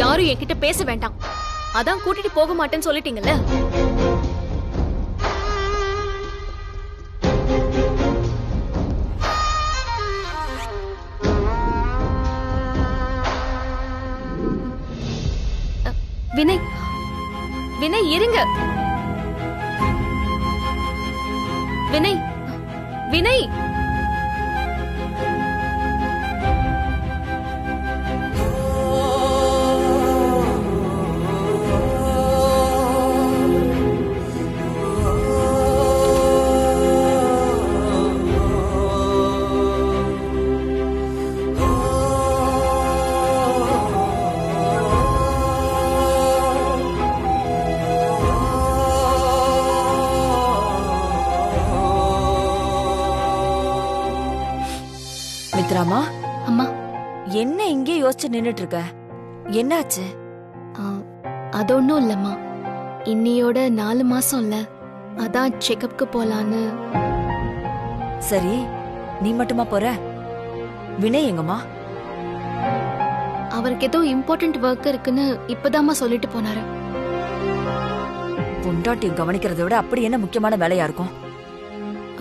யாரும் என்கிட்ட பேச வேண்டாம். அதான் கூட்டிட்டு போக மாட்டேன்னு சொல்லிட்டீங்கல்ல. வினய், வினய் இருங்க. வினய், வினய். மித்ராமா, அம்மா, என்ன இங்கே யோசிச்சு நின்னுட்டு இருக்க? என்னாச்சு? அது ஒண்ணும் இல்லம்மா. இன்னியோட 4 மாசம் இல்ல, அதான் செக்கப்க்கு போலான்னு. சரி, நீ மட்டுமா போற? வினய் எங்கம்மா? அவருக்கு ஏதோ இம்பார்ட்டன்ட் ஒர்க் இருக்குன்னு இப்பதாம்மா சொல்லிட்டு போனாரு. பொண்டாட்டி கவனிக்கிறத விட அப்படி என்ன முக்கியமான வேலையா இருக்கும்?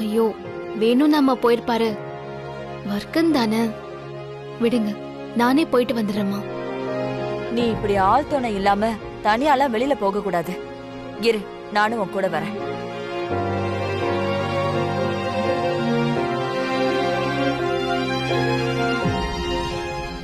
ஐயோ, வேணும் நம்ம போயிருப்பாரு. ஒர்க்குன்னு தானே, விடுங்க, நானே போயிட்டு வந்துடுறேம்மா. நீ இப்படி ஆள் துணை இல்லாம தனியாலாம் வெளியில போக கூடாது. இரு, நானும் உன் கூட வரேன்.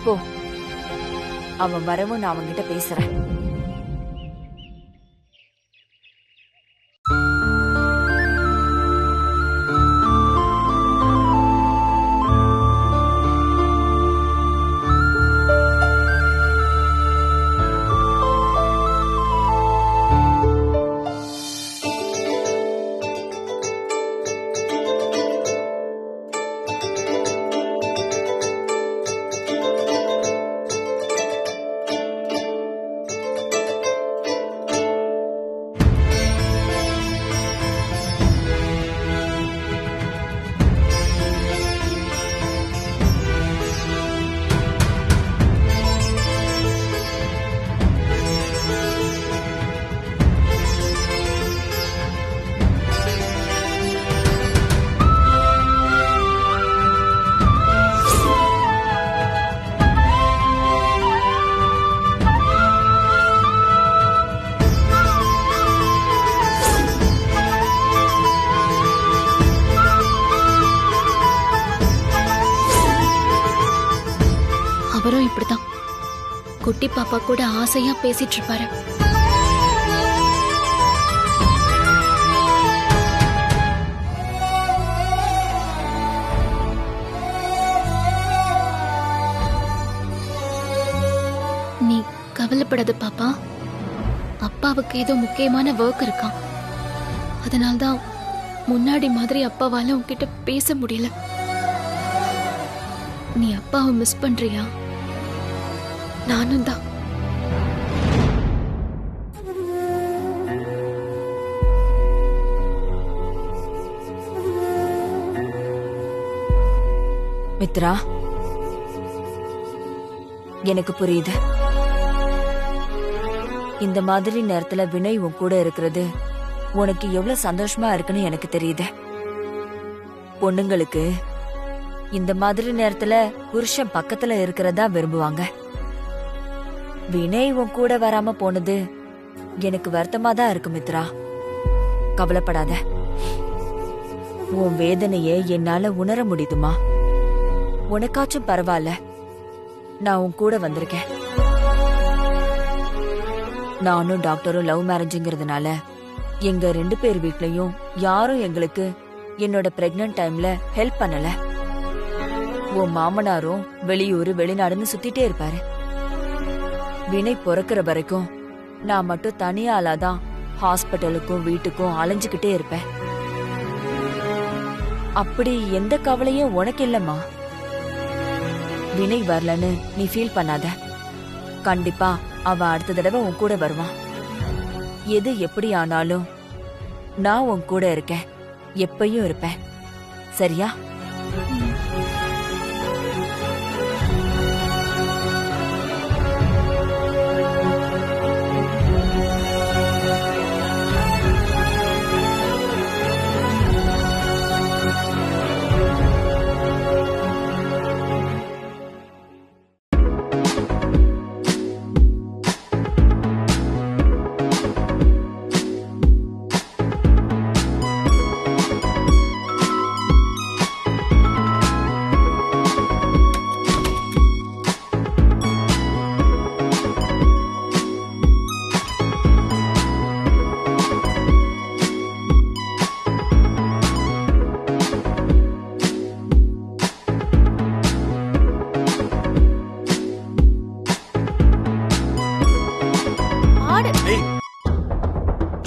போ, அவன் வரவும் நான் அவன்கிட்ட பேசுறேன். அவரும் இப்படிதான் குட்டி பாப்பா கூட ஆசையா பேசிட்டு இருப்பாரு. நீ கவலைப்படாத பாப்பா, அப்பாவுக்கு ஏதோ முக்கியமான ஒர்க் இருக்கான். அதனால்தான் முன்னாடி மாதிரி அப்பாவால உன்கிட்ட பேச முடியல. நீ அப்பாவை மிஸ் பண்றியா? நானும் தான். மித்ரா, எனக்கு புரியுது. இந்த மாதிரி நேரத்துல வினய் உன் கூட இருக்கிறது உனக்கு எவ்வளவு சந்தோஷமா இருக்குன்னு எனக்கு தெரியுது. பொண்ணுங்களுக்கு இந்த மாதிரி நேரத்துல புருஷன் பக்கத்துல இருக்கிறதா விரும்புவாங்க. வினய் உன் கூட வராம போனது எனக்கு வருத்தமா தான் இருக்கு மித்ரா. கவலைப்படாத, உன் வேதனைய என்னால உணர முடியுதுமா. உனக்காச்சும் பரவாயில்ல, நான் உன் கூட வந்திருக்கேன். நானும் டாக்டரும் லவ் மேரேஜ்ங்கிறதுனால எங்க 2 பேர் வீட்லயும் யாரும் எங்களுக்கு என்னோட பிரெக்னன்ட் டைம்ல ஹெல்ப் பண்ணல. உன் மாமனாரும் வெளியூரு வெளிநாடுன்னு சுத்திட்டே இருப்பாரு. வினய் பிறக்கிற வரைக்கும் நான் மட்டும் தனியாலாதான் ஹாஸ்பிட்டலுக்கும் வீட்டுக்கும் அலைஞ்சுக்கிட்டே இருப்பேன். அப்படி எந்த கவலையும் உனக்கு இல்லம்மா. வினய் வரலன்னு நீ ஃபீல் பண்ணாத. கண்டிப்பா அவன் அடுத்த தடவை உன் கூட வருவான். எது எப்படி ஆனாலும் நான் உன் கூட இருக்கேன், எப்பயும் இருப்பேன். சரியா?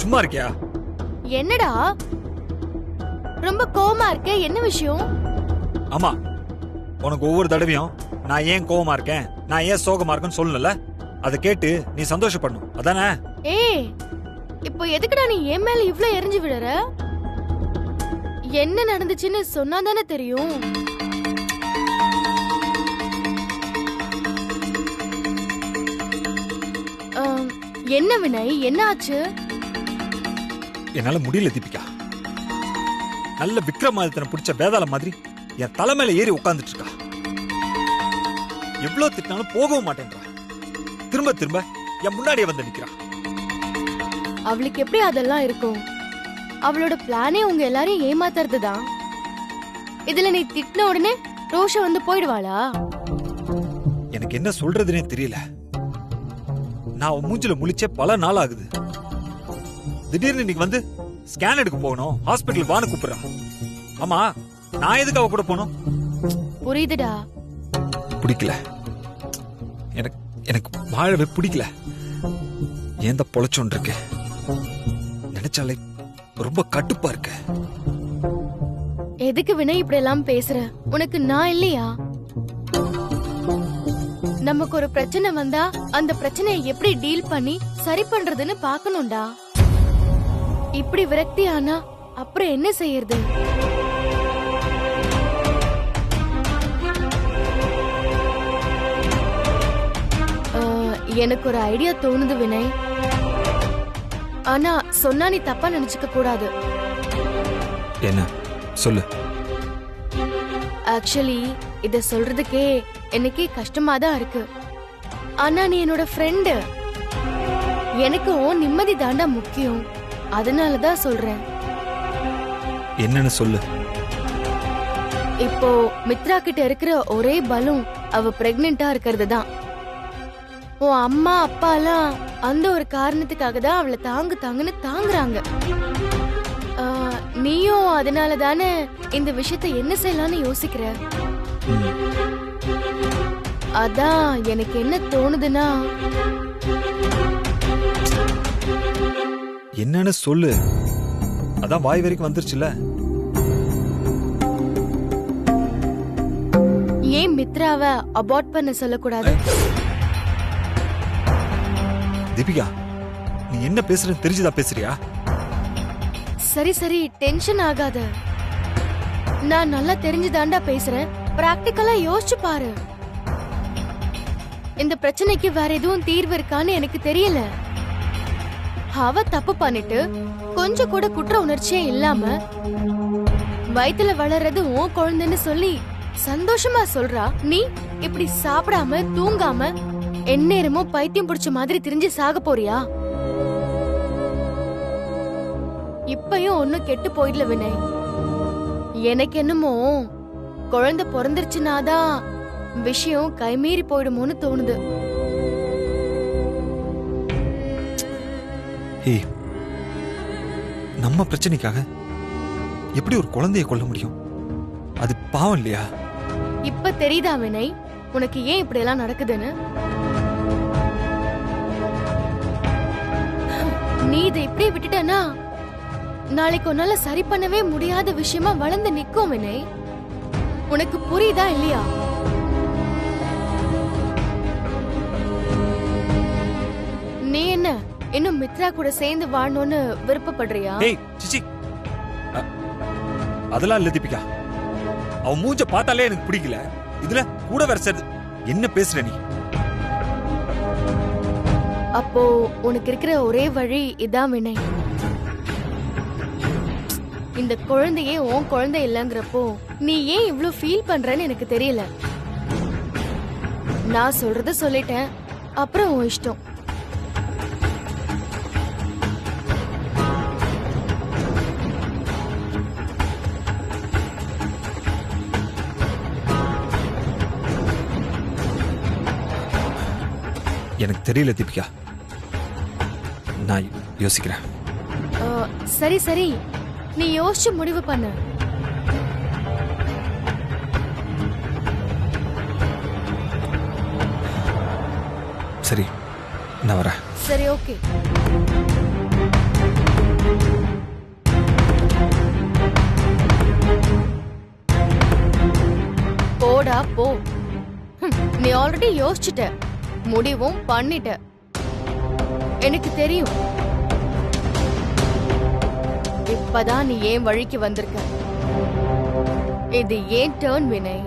சும்மா இருக்கியா? என்னடா ரொம்ப கோவமா இருக்க? என்ன விஷயம்? ஆமா, உனக்கு ஒவ்வொரு தடவையும் நான் ஏன் கோவமா இருக்கேன், நான் ஏன் சோகமா இருக்கேன்னு சொல்லல. அதை கேட்டு நீ சந்தோஷப்படணும், அதானே? ஏய், இப்போ எதுக்குடா நீ என் மேல இவ்ளோ எரிஞ்சு விடுற? என்ன நடந்துச்சுன்னு சொன்னா தானே தெரியும். என்ன வினய், என்ன ஆச்சு? என்னால முடியல தீபிகா. நல்ல விக்ரமாதித்தனை பிடிச்ச வேதாள மாதிரி என் தலைமையில ஏறி உட்கார்ந்துட்டு இருக்கா. எவ்வளவு திட்டினாலும் போகவும் மாட்டேன்றா. திரும்ப திரும்ப என் முன்னாடியே வந்து நிக்கிறா. அவளுக்கு எப்படி அதெல்லாம் இருக்கும்? அவளோட பிளானே உங்க எல்லாரையும் ஏமாத்துறது தான். இதுல நீ திட்டின உடனே ரோஷா வந்து போயிடுவாளா? எனக்கு என்ன சொல்றதுனே தெரியல. நான் அவன் மூஞ்சில முழிச்சே பல நாள் ஆகுது. திடீர்னு இன்னைக்கு வந்து ஸ்கேன் எடுக்க போகணும், ஹாஸ்பிட்டல் வான்னு கூப்பிடுறா. ஆமா, நான் எதுக்கு அவ கூட போகணும்? புரியுதுடா. பிடிக்கல எனக்கு, எனக்கு வாழவே பிடிக்கல. ஏந்த பொழைச்சோன்னு இருக்கு. நினைச்சாலே ரொம்ப கட்டுப்பா இருக்கு. எதுக்கு வினய் இப்படி எல்லாம் பேசுற? உனக்கு நான் இல்லையா? நமக்கு ஒரு பிரச்சனை வந்தா அந்த பிரச்சனையை எப்படி டீல் பண்ணி சரி பண்றதுன்னு பாக்கணும்டா. இப்படி விரக்தி ஆனா அப்புறம் என்ன செய்யறது? எனக்கு ஒரு ஐடியா தோணுது வினய். ஆனா சொன்னா நீ தப்பா நினைச்சுக்க கூடாது. என்ன சொல்லு? ஆக்சுவலி இத சொல்றதுக்கே எனக்கே கஷ்டமா தான் இருக்கு. ஆனா நீ என்னோட ஃப்ரெண்டு. எனக்கு உன் நிம்மதி தாண்டா முக்கியம். அதனாலதான் சொல்றேன். என்னன்னு சொல்லு. இப்போ மித்ரா கிட்ட இருக்கிற ஒரே பலம் அவ பிரெக்னெண்டா இருக்கிறது தான். உன் அம்மா அப்பா எல்லாம் அந்த ஒரு காரணத்துக்காக தான் அவளை தாங்குன்னு தாங்குறாங்க. நீயும் அதனால தானே இந்த விஷயத்தை என்ன செய்யலாம்னு யோசிக்கிற. அதான் எனக்கு என்ன தோணுதுன்னா, என்னன்னு சொல்லு. அதான் வாய் வரைக்கும் வந்துருச்சுல. ஏன் மித்ராவை அபார்ட் பண்ண சொல்லக்கூடாது? தீபிகா, நீ என்ன பேசுறன்னு தெரிஞ்சுதா பேசுறியா? சரி சரி, டென்ஷன் ஆகாத. நான் நல்லா தெரிஞ்சுதாண்டா பேசுறேன். பிராக்டிகலா யோசிச்சு பாரு. இந்த பிரச்சனைக்கு வேற எதுவும் தீர்வு இருக்கான்னு எனக்கு தெரியல. அவ தப்பு பண்ணிட்டு கொஞ்சம் கூட குற்ற உணர்ச்சியே இல்லாம வயித்துல வளர்றது உன் குழந்தைன்னு சொல்லி சந்தோஷமா சொல்றா. நீ இப்படி சாப்பிடாம தூங்காம எந்நேரமும் பைத்தியம் பிடிச்ச மாதிரி திரிஞ்சு சாக போறியா? இப்பயும் ஒன்னும் கெட்டு போயிடல வினய். எனக்கு என்னமோ குழந்தை பிறந்துருச்சுனாதான் விஷயம் கைமீறி போயிடுமோன்னு தோணுது. நம்ம பிரச்சனைக்காக எப்படி ஒரு குழந்தையை கொல்ல முடியும்? அது பாவம் இல்லையா? இப்ப தெரியுதா வினய் உனக்கு ஏன் இப்படி எல்லாம் நடக்குதுன்னு? நீ இதை இப்படியே விட்டுட்டனா நாளைக்கு உன்னால சரி பண்ணவே முடியாத விஷயமா வளர்ந்து நிக்கும் வினய். உனக்கு புரியுதா இல்லையா? நீ என்ன இன்னும் மித்ரா கூட சேர்ந்து வாழணும்னு விருப்பப்படுறியா? அதெல்லாம் இல்ல தீபிகா. அவன் மூஞ்ச பார்த்தாலே எனக்கு பிடிக்கல. இதுல கூட வேற சேர்ந்து என்ன பேசுற நீ? அப்போ உனக்கு இருக்கிற ஒரே வழி இதான் வினய். இந்த குழந்தையே உன் குழந்தை இல்லைங்கிறப்போ நீ ஏன் இவ்ளோ ஃபீல் பண்றன்னு எனக்கு தெரியல. நான் சொல்றத சொல்லிட்டேன், அப்புறம் உன் இஷ்டம். எனக்கு தெரியல தீபிகா, நான் யோசிக்கிறேன். சரி சரி, நீ யோசிச்சு முடிவு பண்ணு. சரி, நான் வரேன். சரி, ஓகே. போடா போ. நீ ஆல்ரெடி யோசிச்சுட்ட, முடிவும் பண்ணிட்ட. எனக்கு தெரியும். இப்பதான் நீ ஏன் வழிக்கு வந்திருக்க. இது ஏன் டர்ன் வினய்.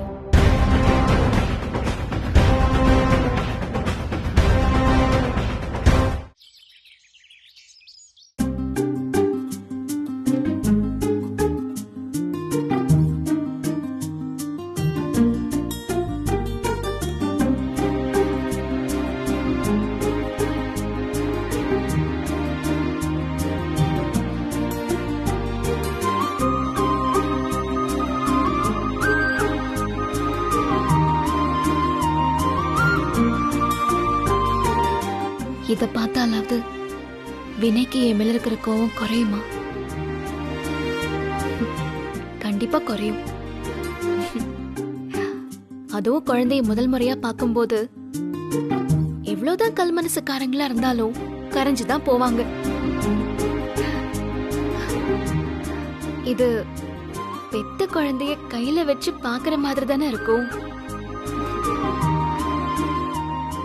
இத பார்த்தாலாவது வினைக்கு என் மேல இருக்கிற கோவம் குறையுமா? கண்டிப்பா குறையும். அதுவும் குழந்தைய முதல் முறையா பார்க்கும்போது எவ்வளவுதான் கல் மனசுக்காரங்களா இருந்தாலும் கரைஞ்சுதான் போவாங்க. இது பெத்த குழந்தைய கையில வச்சு பாக்குற மாதிரி தானே இருக்கும்.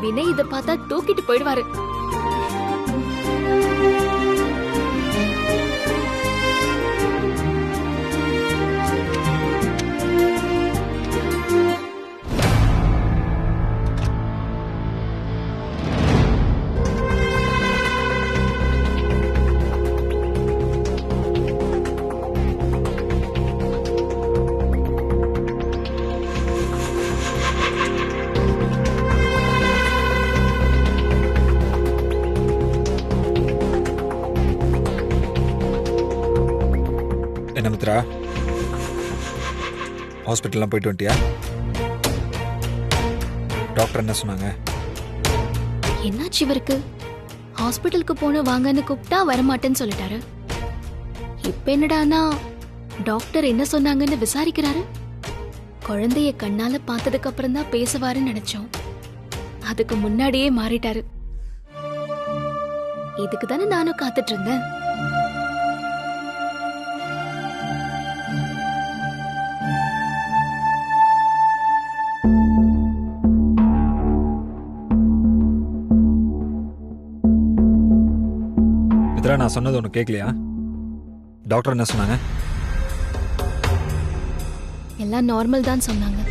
வினய் இத பார்த்தா தூக்கிட்டு போயிடுவாரு. என்ன மித்ரா, ஹாஸ்பிட்டல்லாம் போயிட்டு வந்துட்டியா? டாக்டர் என்ன சொன்னாங்க? என்னாச்சு இவருக்கு? ஹாஸ்பிட்டலுக்கு போன வாங்கன்னு கூப்பிட்டா வரமாட்டேன்னு சொல்லிட்டாரு. இப்ப என்னடானா டாக்டர் என்ன சொன்னாங்கன்னு விசாரிக்கிறாரு. குழந்தைய கண்ணால பார்த்ததுக்கு அப்புறம் தான் பேசுவாருன்னு நினைச்சோம். அதுக்கு முன்னாடியே மாறிட்டாரு. இதுக்கு தானே நானும் காத்துட்டு இருந்தேன். நான் சொன்னது ஒண்ணு கேட்கலையா? டாக்டர் என்ன சொன்னாங்க? எல்லாம் நார்மல் தான் சொன்னாங்க.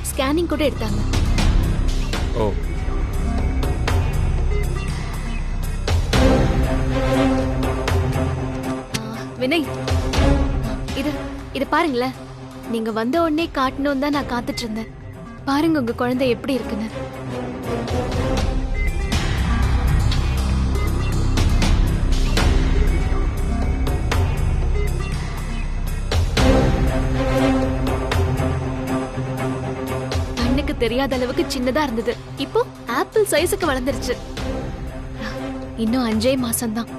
ஸ்கேனிங் கூட எடுத்தாங்க. ஓ, வினய், இது பாருங்களேன். நீங்க வந்த உடனே காட்டணும் தான் நான் காத்துட்டு இருந்தேன். பாருங்க உங்க குழந்தை எப்படி இருக்குன்னு. தெரியாத அளவுக்கு சின்னதா இருந்தது. இப்போ ஆப்பிள் சைஸுக்கு வளர்ந்துருச்சு. இன்னும் 5 மாசம்தான்.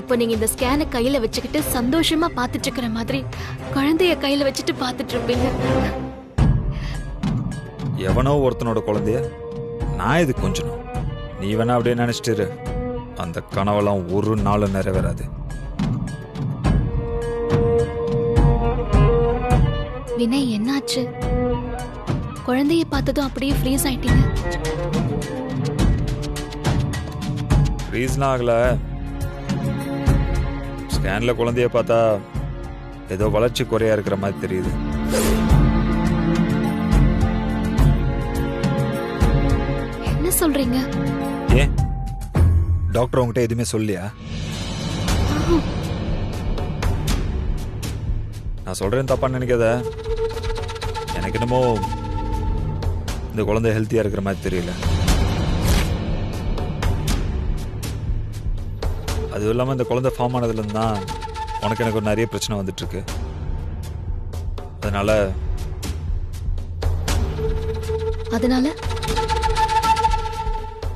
இப்போ நீங்க இந்த ஸ்கேனை கையில வச்சுக்கிட்டு சந்தோஷமா பாத்துட்டு இருக்கிற மாதிரி குழந்தைய கையில வச்சுட்டு பாத்துட்டு இருப்பீங்க. எவனோ ஒருத்தனோட குழந்தைய நான் இது கொஞ்சம் நீ வேணா அப்படியே நினைச்சிட்டு அந்த கனவெல்லாம் ஒரு நாளும் நிறைவேறாது. வினய், என்னாச்சு? குழந்தைய பார்த்ததும் அப்படியே ஃப்ரீஸ் ஆயிட்டீங்க. ஃப்ரீஸ்லாம் ஆகல. ஸ்கேன்ல குழந்தைய பார்த்தா ஏதோ வளர்ச்சி குறையா இருக்கிற மாதிரி தெரியுது. என்ன சொல்றீங்க? ஏன் டாக்டர் உங்ககிட்ட எதுவுமே சொல்லியா? நான் சொல்றேன் தப்பா நினைக்காத. எனக்கு என்னமோ இந்த குழந்தை ஹெல்த்தியா இருக்கிற மாதிரி தெரியல. அதுவும் இல்லாம இந்த குழந்தை ஃபார்ம் ஆனதுல இருந்து தான் உனக்கு எனக்கு ஒரு நிறைய பிரச்சனை வந்துட்டு இருக்கு.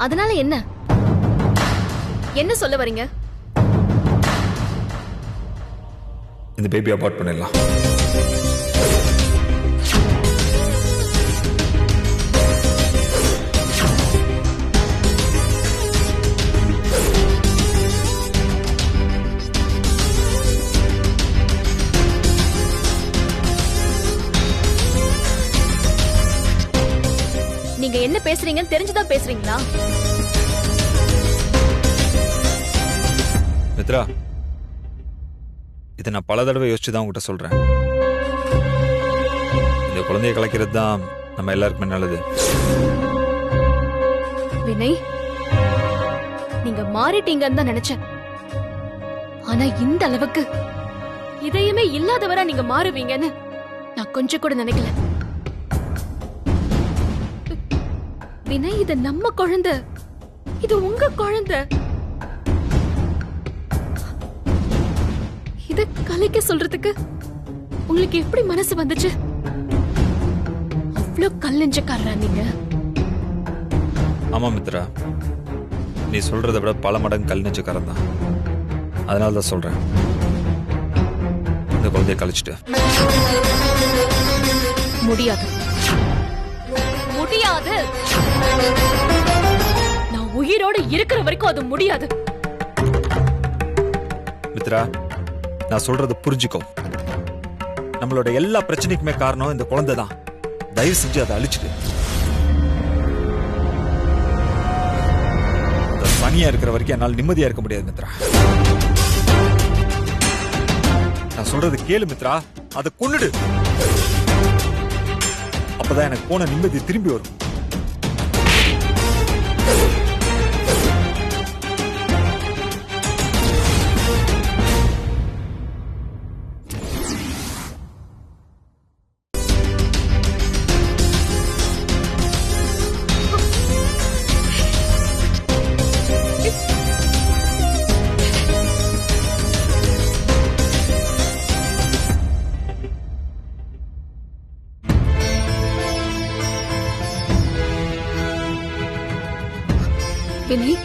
அதனால என்ன என்ன சொல்ல வரீங்க? இந்த பேபி அபார்ட் பண்ணிடலாம். நீங்க என்ன பேசுறீங்கன்னு தெரிஞ்சுதான் பேசுறீங்களா? மித்ரா, இதை நான் பல தடவை யோசிச்சு தான் உங்ககிட்ட சொல்றேன். இந்த குழந்தைய கலைக்கிறது தான் நம்ம எல்லாருக்குமே நல்லது. வினய், நீங்க மாறிட்டீங்கன்னு தான் நினைச்சேன். ஆனா இந்த அளவுக்கு இதயமே இல்லாதவரா நீங்க மாறுவீங்கன்னு நான் கொஞ்சம் கூட நினைக்கல. வினய், இது நம்ம குழந்தை, இது உங்க குழந்தை. இத கலைக்க சொல்றதுக்கு உங்களுக்கு எப்படி மனசு வந்துச்சு? அவ்வளவு கல் நெஞ்சக்காரரா நீங்க? ஆமா மித்ரா, நீ சொல்றதை விட பல மடங்கு கல் நெஞ்சக்காரன் தான். அதனால தான் சொல்றேன், இந்த குழந்தைய கழிச்சிட்டு. முடியாது, முடியாது. நான் உயிரோட இருக்கிற வரைக்கும் அது முடியாது. மித்ரா, நான் சொல்றது புரிஞ்சுக்கோ. நம்மளோட எல்லா பிரச்சனைக்குமே காரணம் இந்த குழந்தை தான். தயவு செஞ்சு அதை அழிச்சிட்டு. தனியா இருக்கிற வரைக்கும் என்னால் நிம்மதியா இருக்க முடியாது மித்ரா. நான் சொல்றது கேளு மித்ரா, அதை கொன்னுடு. அப்பதான் எனக்கு போன நிம்மதி திரும்பி வரும். வினய்,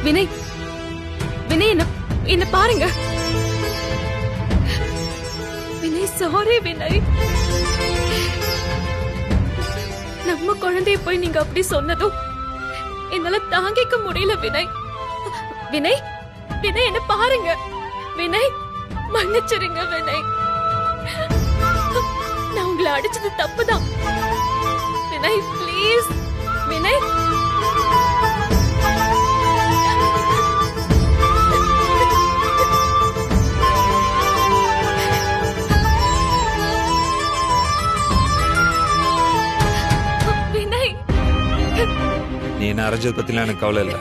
வினய், வினய், என்ன பாருங்க. வினய், சாரி வினய். நம்ம குழந்தைய போய் நீங்க அப்படி சொன்னதும் என்னால தாங்கிக்க முடியல வினய். வினய், வினய், என்ன பாருங்க. வினய், மன்னிச்சிருங்க வினய். நான் உங்களை அடிச்சது தப்புதான். வினய், ப்ளீஸ். வினய், நீ என்ன அரைஞ்சதை பத்திலாம் எனக்கு கவலை இல்லை.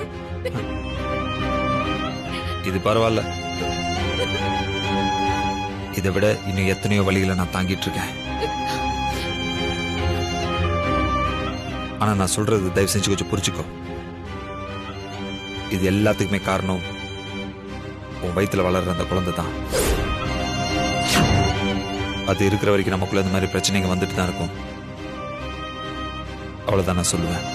இது பரவாயில்ல. இதை விட இன்னும் எத்தனையோ வழிகளை நான் தாங்கிட்டு இருக்கேன். ஆனா நான் சொல்றது தயவு செஞ்சு கொஞ்சம் புரிச்சுக்கோ. இது எல்லாத்துக்குமே காரணம் உன் வயித்துல வளர்ற அந்த குழந்தை தான். அது இருக்கிற வரைக்கும் நமக்குள்ள இந்த மாதிரி பிரச்சனைங்க வந்துட்டு தான் இருக்கும். அவ்வளவுதான் நான் சொல்லுவேன்.